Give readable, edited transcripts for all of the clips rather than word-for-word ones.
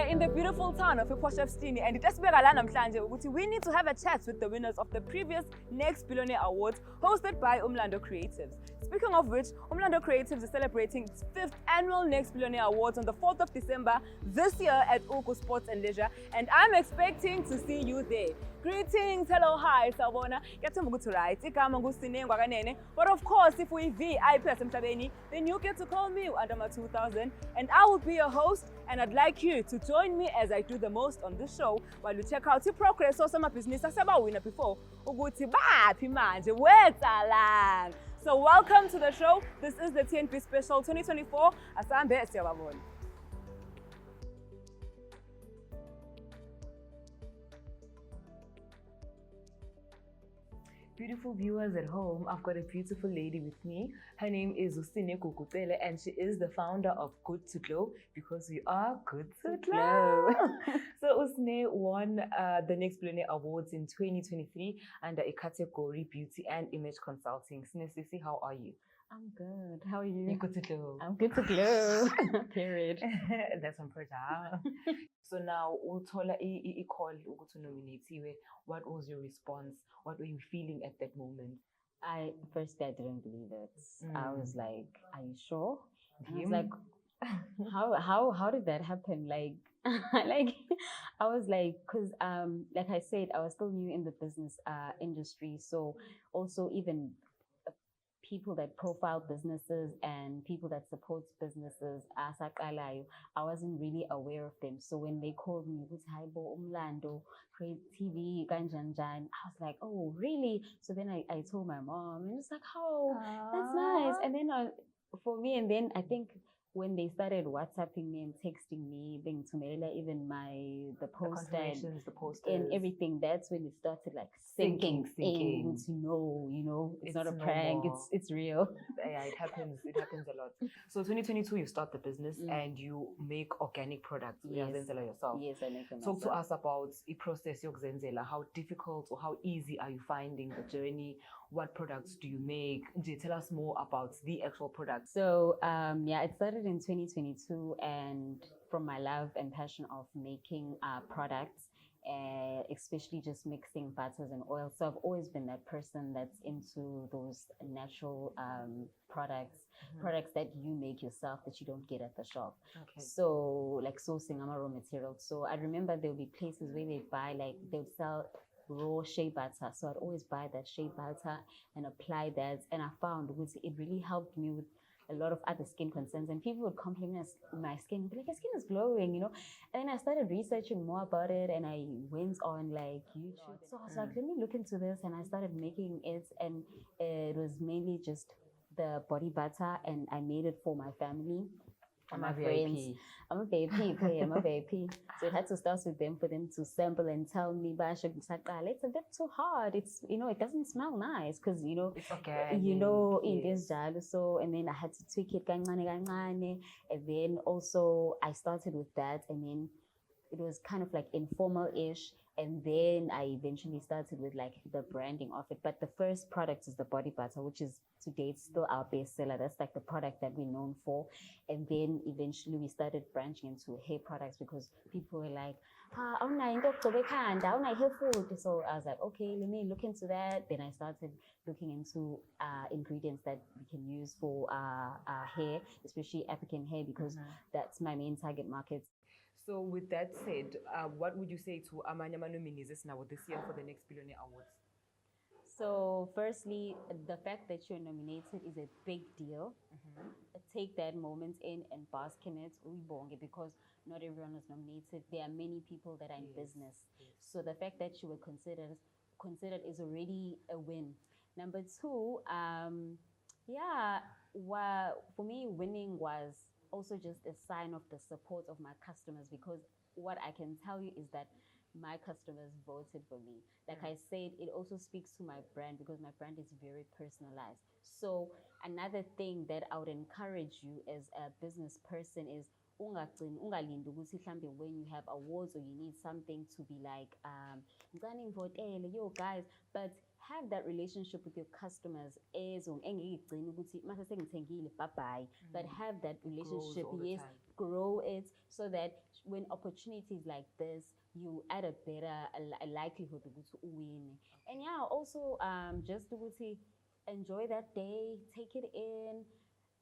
here in the beautiful town of Potchefstroom, and we need to have a chat with the winners of the previous Next Billionaire Awards hosted by Umlando Creatives. Speaking of which, Umlando Creatives is celebrating its 5th annual Next Billionaire Awards on the 4th of December this year at Uku Sports and Leisure, and I'm expecting to see you there. Greetings, hello, hi, Sabona. But of course, if we VIP then you get to call me Andama 2000, and I will be your host, and I'd like you to join me as I do the most on this show while you check out the progress of some business as about winner before. So welcome to the show. This is the TNP Special 2024. Asambe Siyababona. Beautiful viewers at home, I've got a beautiful lady with me. Her name is Usine Kukutele, and she is the founder of Good to Glow, because we are good to glow. So Usine won the Next Billionaire Awards in 2023 under a category Beauty and Image Consulting. Sisi, how are you? I'm good. How are you? You're good to glow. I'm good to glow. Period. That's on proud. So now, Utola I call to nominate you. What was your response? What were you feeling at that moment? I didn't believe it. I was like, "Are you sure?" And I was like, "How did that happen?" Like, I was like, because like I said, I was still new in the business industry, so also even people that profile businesses and people that support businesses, I wasn't really aware of them. So when they called me, Haibo Umlando, Create TV, Ganjanjan, I was like, oh, really? So then I told my mom, and it's like, oh, that's nice. And then for me, and then I think when they started WhatsApping me and texting me, being Tumerela, even the post and everything, that's when it started like sinking. To know, it's not a prank, it's real. Yeah, it happens a lot. So 2022, you start the business and you make organic products. Yes. Yourself. Yes, I make them Talk to myself. us about the process. How difficult or how easy are you finding the journey? What products do you make? Tell us more about the actual products. So it started in 2022, and from my love and passion of making products, especially just mixing butters and oils. So I've always been that person that's into those natural products that you make yourself that you don't get at the shop. Okay. So like sourcing raw materials. So I remember there'll be places where they'll sell raw shea butter. So I'd always buy that shea butter and apply that. And I found it really helped me with a lot of other skin concerns, and people would compliment my skin and be like, your skin is glowing, And then I started researching more about it, and I went on like YouTube. So I was like, let me look into this, and I started making it, and it was mainly just the body butter, and I made it for my family. I'm a VIP. I'm a VIP. I'm a VIP. So it had to start with them for them to sample and tell me, it's a bit too hard. It's, it doesn't smell nice because, it's okay. In this jalo. So, and then I had to tweak it, and then also I started with that, and then it was kind of like informal-ish. And then I eventually started with like the branding of it. But the first product is the body butter, which is to date still our bestseller. That's like the product that we're known for. And then eventually we started branching into hair products because people were like, hair food. So I was like, okay, let me look into that. Then I started looking into ingredients that we can use for hair, especially African hair, because that's my main target market. So with that said, what would you say to Amanyama nominees now this year for the Next Billionaire Awards? So firstly, the fact that you're nominated is a big deal. Take that moment in and bask in it, because not everyone was nominated. There are many people that are in business. So the fact that you were considered is already a win. Number two, for me, winning was also just a sign of the support of my customers, because what I can tell you is that my customers voted for me. Like I said, it also speaks to my brand because my brand is very personalized. So another thing that I would encourage you as a business person is when you have awards or you need something to be like, yo guys, but have that relationship with your customers but have that relationship, yes, grow it so that when opportunities like this, you add a better a likelihood to win. And yeah, also just to enjoy that day, take it in.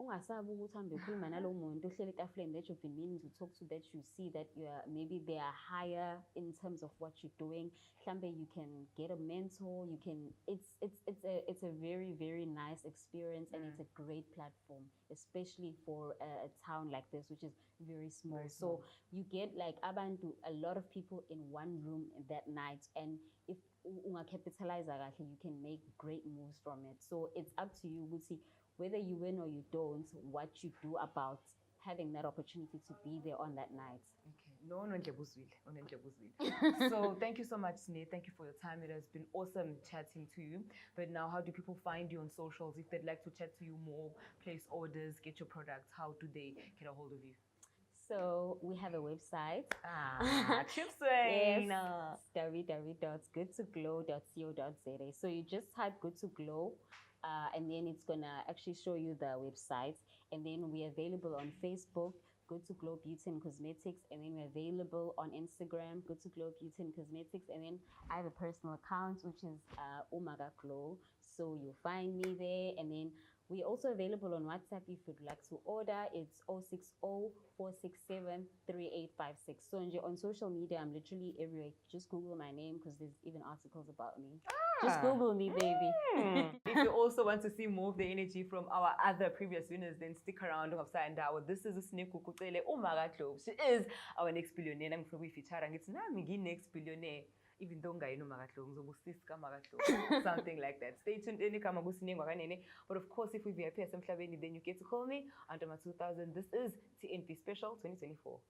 Ungasabi ukuthi uhambe ukhuluma nalowo muntu ohleli etafuleni that you've been meaning to talk to, that you see that you are maybe they are higher in terms of what you're doing. Mhlambe you can get a mentor. You can. It's a very, very nice experience, and it's a great platform, especially for a town like this, which is very small. Very small. So you get like abantu, a lot of people in one room that night, and if capitalize kahle, you can make great moves from it. So it's up to you, Wuti, whether you win or you don't, what you do about having that opportunity to be there on that night. Okay. No. So thank you so much, Sine. Thank you for your time. It has been awesome chatting to you. But now, how do people find you on socials? If they'd like to chat to you more, place orders, get your products, how do they get a hold of you? So we have a website. Chipswain. Yes, www.goodtoglow.co.za. So you just type Good to Glow, and then it's gonna actually show you the website. And then we're available on Facebook, Good to Glow Beauty and Cosmetics, and then we're available on Instagram, Good to Glow Beauty and Cosmetics, and then I have a personal account which is Umaga Glow. So you'll find me there, and then we're also available on WhatsApp if you'd like to order. It's 060-467-3856. So on social media, I'm literally everywhere. Just Google my name because there's even articles about me. Just Google me, baby. If you also want to see more of the energy from our other previous winners, then stick around. This is Usine Kukutsele Umaga Glow. She is our next billionaire. I'm going to feature. It's Nami next billionaire. Even though I know something like that. Stay tuned. But of course, if we VIP at Emhlabeni, then you get to call me under my 2000. This is TNP Special 2024.